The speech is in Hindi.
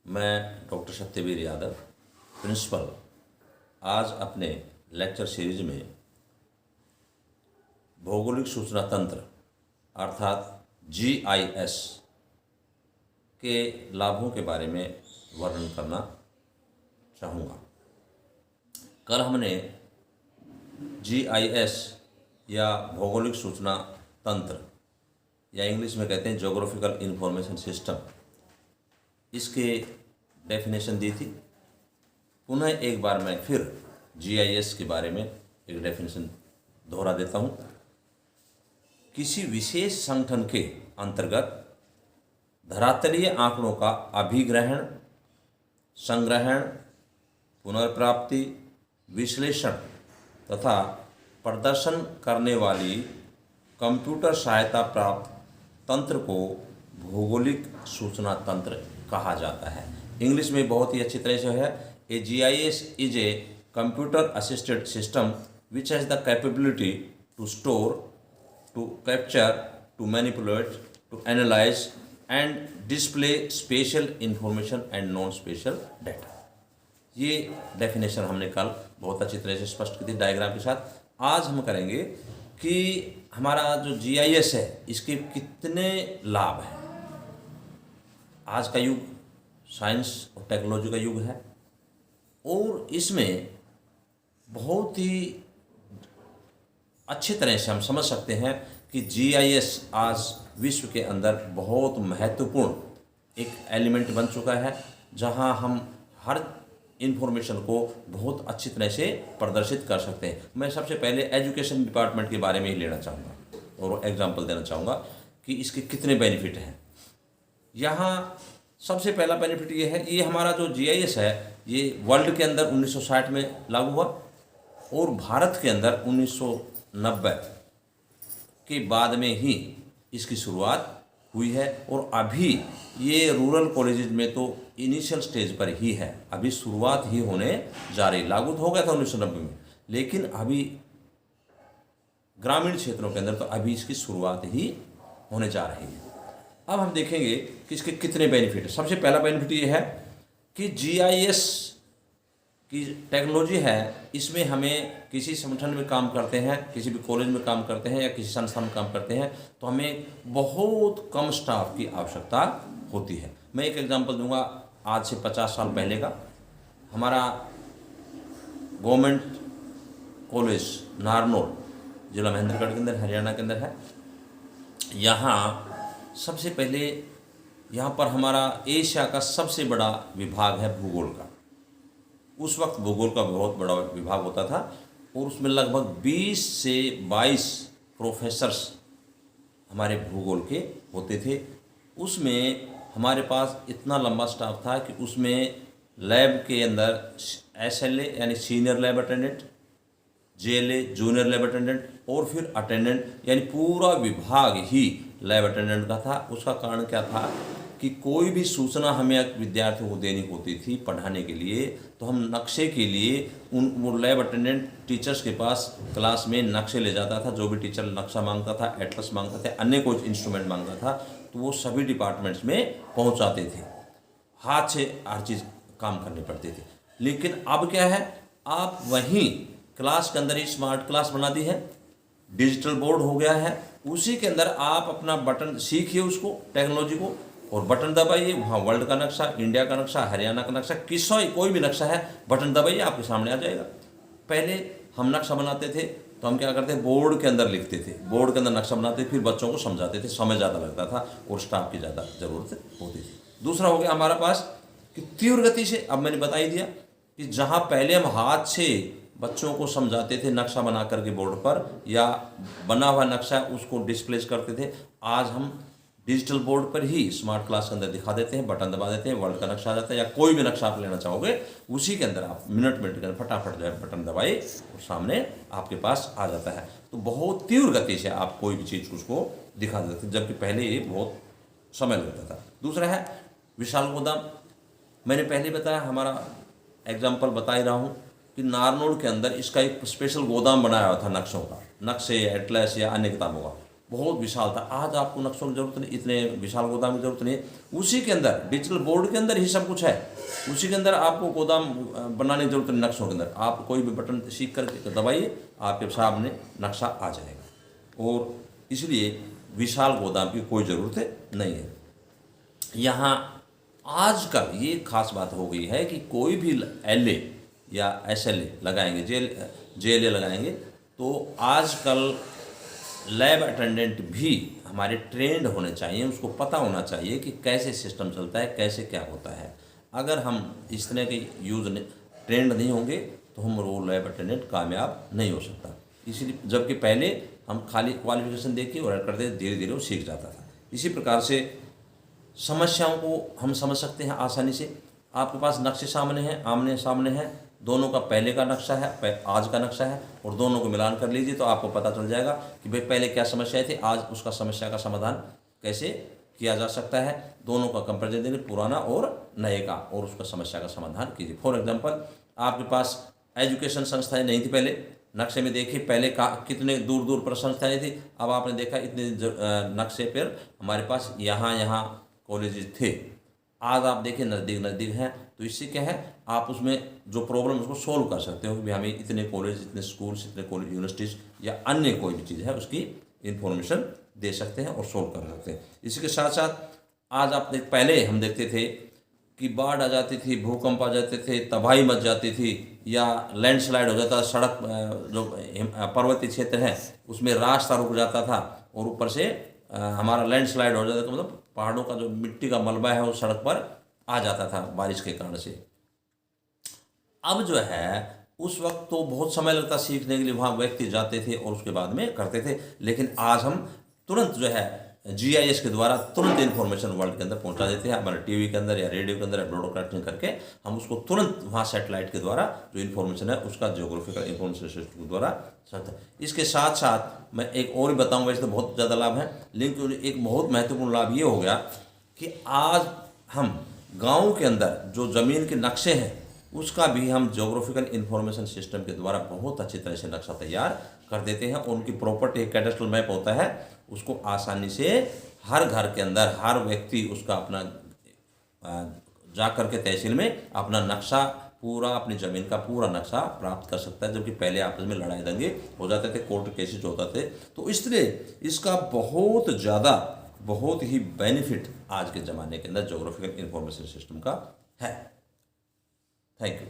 मैं डॉक्टर सत्यवीर यादव, प्रिंसिपल, आज अपने लेक्चर सीरीज में भौगोलिक सूचना तंत्र अर्थात GIS के लाभों के बारे में वर्णन करना चाहूँगा। कल हमने GIS या भौगोलिक सूचना तंत्र या इंग्लिश में कहते हैं ज्योग्राफिकल इंफॉर्मेशन सिस्टम, इसके डेफिनेशन दी थी। पुनः एक बार मैं फिर GIS के बारे में एक डेफिनेशन दोहरा देता हूँ। किसी विशेष संगठन के अंतर्गत धरातलीय आंकड़ों का अभिग्रहण, संग्रहण, पुनर्प्राप्ति, विश्लेषण तथा प्रदर्शन करने वाली कंप्यूटर सहायता प्राप्त तंत्र को भौगोलिक सूचना तंत्र कहा जाता है। इंग्लिश में बहुत ही अच्छी तरह से है, a GIS is a computer assisted system which has the capability to store, to capture, to manipulate, to analyse and display spatial information and non spatial data. ये डेफिनेशन हमने कल बहुत अच्छी तरह से स्पष्ट की थी डायग्राम के साथ। आज हम करेंगे कि हमारा जो GIS है इसके कितने लाभ हैं। आज का युग साइंस और टेक्नोलॉजी का युग है और इसमें बहुत ही अच्छी तरह से हम समझ सकते हैं कि GIS आज विश्व के अंदर बहुत महत्वपूर्ण एक एलिमेंट बन चुका है, जहां हम हर इन्फॉर्मेशन को बहुत अच्छी तरह से प्रदर्शित कर सकते हैं। मैं सबसे पहले एजुकेशन डिपार्टमेंट के बारे में ही लेना चाहूँगा और एग्जांपल देना चाहूँगा कि इसके कितने बेनिफिट हैं। यहाँ सबसे पहला बेनिफिट ये है, ये हमारा जो GIS है ये वर्ल्ड के अंदर 1960 में लागू हुआ और भारत के अंदर 1990 के बाद में ही इसकी शुरुआत हुई है और अभी ये रूरल कॉलेजेस में तो इनिशियल स्टेज पर ही है, अभी शुरुआत ही होने जा रही। लागू तो हो गया था 1990 में, लेकिन अभी ग्रामीण क्षेत्रों के अंदर तो अभी इसकी शुरुआत ही होने जा रही है। अब हम देखेंगे कि इसके कितने बेनिफिट हैं। सबसे पहला बेनिफिट ये है कि GIS की टेक्नोलॉजी है, इसमें हमें किसी संगठन में काम करते हैं, किसी भी कॉलेज में काम करते हैं या किसी संस्थान में काम करते हैं तो हमें बहुत कम स्टाफ की आवश्यकता होती है। मैं एक एग्जांपल दूंगा, आज से 50 साल पहले का। हमारा गवर्नमेंट कॉलेज नारनौल, जिला महेंद्रगढ़ के अंदर, हरियाणा के अंदर है। यहाँ सबसे पहले यहाँ पर हमारा एशिया का सबसे बड़ा विभाग है भूगोल का। उस वक्त भूगोल का बहुत बड़ा विभाग होता था और उसमें लगभग 20 से 22 प्रोफेसर्स हमारे भूगोल के होते थे। उसमें हमारे पास इतना लंबा स्टाफ था कि उसमें लैब के अंदर SLA यानी senior lab attendant, JLA junior lab attendant और फिर अटेंडेंट, यानी पूरा विभाग ही लैब अटेंडेंट का था। उसका कारण क्या था कि कोई भी सूचना हमें विद्यार्थियों को देनी होती थी पढ़ाने के लिए, तो हम नक्शे के लिए वो लैब अटेंडेंट टीचर्स के पास क्लास में नक्शे ले जाता था। जो भी टीचर नक्शा मांगता था, एटलस मांगता था, अन्य कोई इंस्ट्रूमेंट मांगता था, तो वो सभी डिपार्टमेंट्स में पहुंचाते थे। हाथ से हर चीज़ काम करनी पड़ती थी। लेकिन अब क्या है, आप वहीं क्लास के अंदर ही स्मार्ट क्लास बना दी है, डिजिटल बोर्ड हो गया है, उसी के अंदर आप अपना बटन सीखिए उसको, टेक्नोलॉजी को, और बटन दबाइए, वहाँ वर्ल्ड का नक्शा, इंडिया का नक्शा, हरियाणा का नक्शा, कोई भी नक्शा है, बटन दबाइए आपके सामने आ जाएगा। पहले हम नक्शा बनाते थे तो हम क्या करते, बोर्ड के अंदर लिखते थे, बोर्ड के अंदर नक्शा बनाते थे, फिर बच्चों को समझाते थे, समय ज़्यादा लगता था और स्टाफ की ज़्यादा ज़रूरत होती थी। दूसरा हो गया हमारे पास कि तीव्र गति से, अब मैंने बता ही दिया कि जहाँ पहले हम हाथ से बच्चों को समझाते थे नक्शा बना करके बोर्ड पर, या बना हुआ नक्शा उसको डिस्प्ले करते थे, आज हम डिजिटल बोर्ड पर ही स्मार्ट क्लास के अंदर दिखा देते हैं, बटन दबा देते हैं, वर्ल्ड का नक्शा आ जाता है, या कोई भी नक्शा आप लेना चाहोगे उसी के अंदर आप मिनट के अंदर फटाफट जो है बटन दबाए और सामने आपके पास आ जाता है। तो बहुत तीव्र गति से आप कोई भी चीज़ उसको दिखा देते थे, जबकि पहले ये बहुत समय लगता था। दूसरा है विशाल गोदाम। मैंने पहले बताया, हमारा एग्जाम्पल बता ही रहा हूँ कि नारनौल के अंदर इसका एक स्पेशल गोदाम बनाया हुआ था नक्शों का, नक्शे, एटलस या अन्य किताबों का। बहुत विशाल था। आज आपको नक्शों की जरूरत नहीं, इतने विशाल गोदाम की जरूरत नहीं है। उसी के अंदर डिजिटल बोर्ड के अंदर ही सब कुछ है। उसी के अंदर आपको गोदाम बनाने की जरूरत नहीं। नक्शों के अंदर आप कोई भी बटन सीख करके दबाइए, आपके सामने नक्शा आ जाएगा। और इसलिए विशाल गोदाम की कोई ज़रूरत नहीं है। यहाँ आजकल ये खास बात हो गई है कि कोई भी LA या SLA लगाएंगे, JLA लगाएंगे, तो आजकल लैब अटेंडेंट भी हमारे ट्रेंड होने चाहिए। उसको पता होना चाहिए कि कैसे सिस्टम चलता है, कैसे क्या होता है। अगर हम इस तरह के ट्रेंड नहीं होंगे तो हम वो लैब अटेंडेंट कामयाब नहीं हो सकता। इसलिए जबकि पहले हम खाली क्वालिफिकेशन देके और करते, धीरे धीरे वो सीख जाता था। इसी प्रकार से समस्याओं को हम समझ सकते हैं आसानी से। आपके पास नक्शे सामने हैं, आमने सामने हैं, दोनों का पहले का नक्शा है, आज का नक्शा है, और दोनों को मिलान कर लीजिए तो आपको पता चल जाएगा कि भाई पहले क्या समस्याएं थी, आज उसका समस्या का समाधान कैसे किया जा सकता है। दोनों का कंपेरिजन देंगे, पुराना और नए का, और उसका समस्या का समाधान कीजिए। फॉर एग्जांपल, आपके पास एजुकेशन संस्थाएं नहीं थी पहले, नक्शे में देखिए पहले कितने दूर दूर पर संस्थाएं थी। अब आपने देखा इतने नक्शे पर हमारे पास यहाँ कॉलेजेस थे। आज आप देखिए नज़दीक नज़दीक हैं। तो इससे क्या है, आप उसमें जो प्रॉब्लम उसको सोल्व कर सकते हो कि हमें इतने कॉलेज, इतने स्कूल्स, इतने कॉलेज, यूनिवर्सिटीज़ या अन्य कोई भी चीज़ है उसकी इन्फॉर्मेशन दे सकते हैं और सोल्व कर सकते हैं। इसी के साथ साथ आज आप पहले हम देखते थे कि बाढ़ आ जाती थी, भूकंप आ जाते थे, तबाही मच जाती थी, या लैंडस्लाइड हो जाता, सड़क जो पर्वतीय क्षेत्र है उसमें रास्ता रुक जाता था, और ऊपर से हमारा लैंडस्लाइड हो जाता था, मतलब पहाड़ों का जो मिट्टी का मलबा है वो सड़क पर आ जाता था बारिश के कारण से। अब जो है उस वक्त तो बहुत समय लगता सीखने के लिए, वहाँ व्यक्ति जाते थे और उसके बाद में करते थे। लेकिन आज हम तुरंत जो है GIS के द्वारा तुरंत इन्फॉर्मेशन वर्ल्ड के अंदर पहुंचा देते हैं। हमारे टीवी के अंदर या रेडियो के अंदर ब्रॉडकास्टिंग करके हम उसको तुरंत वहाँ सेटेलाइट के द्वारा जो इन्फॉर्मेशन है उसका जियोग्राफिकल इन्फॉर्मेशन सिस्टम के द्वारा। इसके साथ साथ मैं एक और भी बताऊँगा, इससे बहुत ज़्यादा लाभ है, लेकिन एक बहुत महत्वपूर्ण लाभ ये हो गया कि आज हम गाँव के अंदर जो ज़मीन के नक्शे हैं उसका भी हम ज्योग्राफिकल इंफॉर्मेशन सिस्टम के द्वारा बहुत अच्छी तरह से नक्शा तैयार कर देते हैं। और उनकी प्रॉपर्टी कैडेस्ट्रल मैप होता है, उसको आसानी से हर घर के अंदर हर व्यक्ति उसका अपना जा कर के तहसील में अपना नक्शा, पूरा अपनी ज़मीन का पूरा नक्शा प्राप्त कर सकता है। जबकि पहले आपस में लड़ाई दंगे हो जाते थे, कोर्ट केसेस होते थे। तो इसलिए इसका बहुत ही बेनिफिट आज के ज़माने के अंदर ज्योग्राफिकल इंफॉर्मेशन सिस्टम का है। Thank you.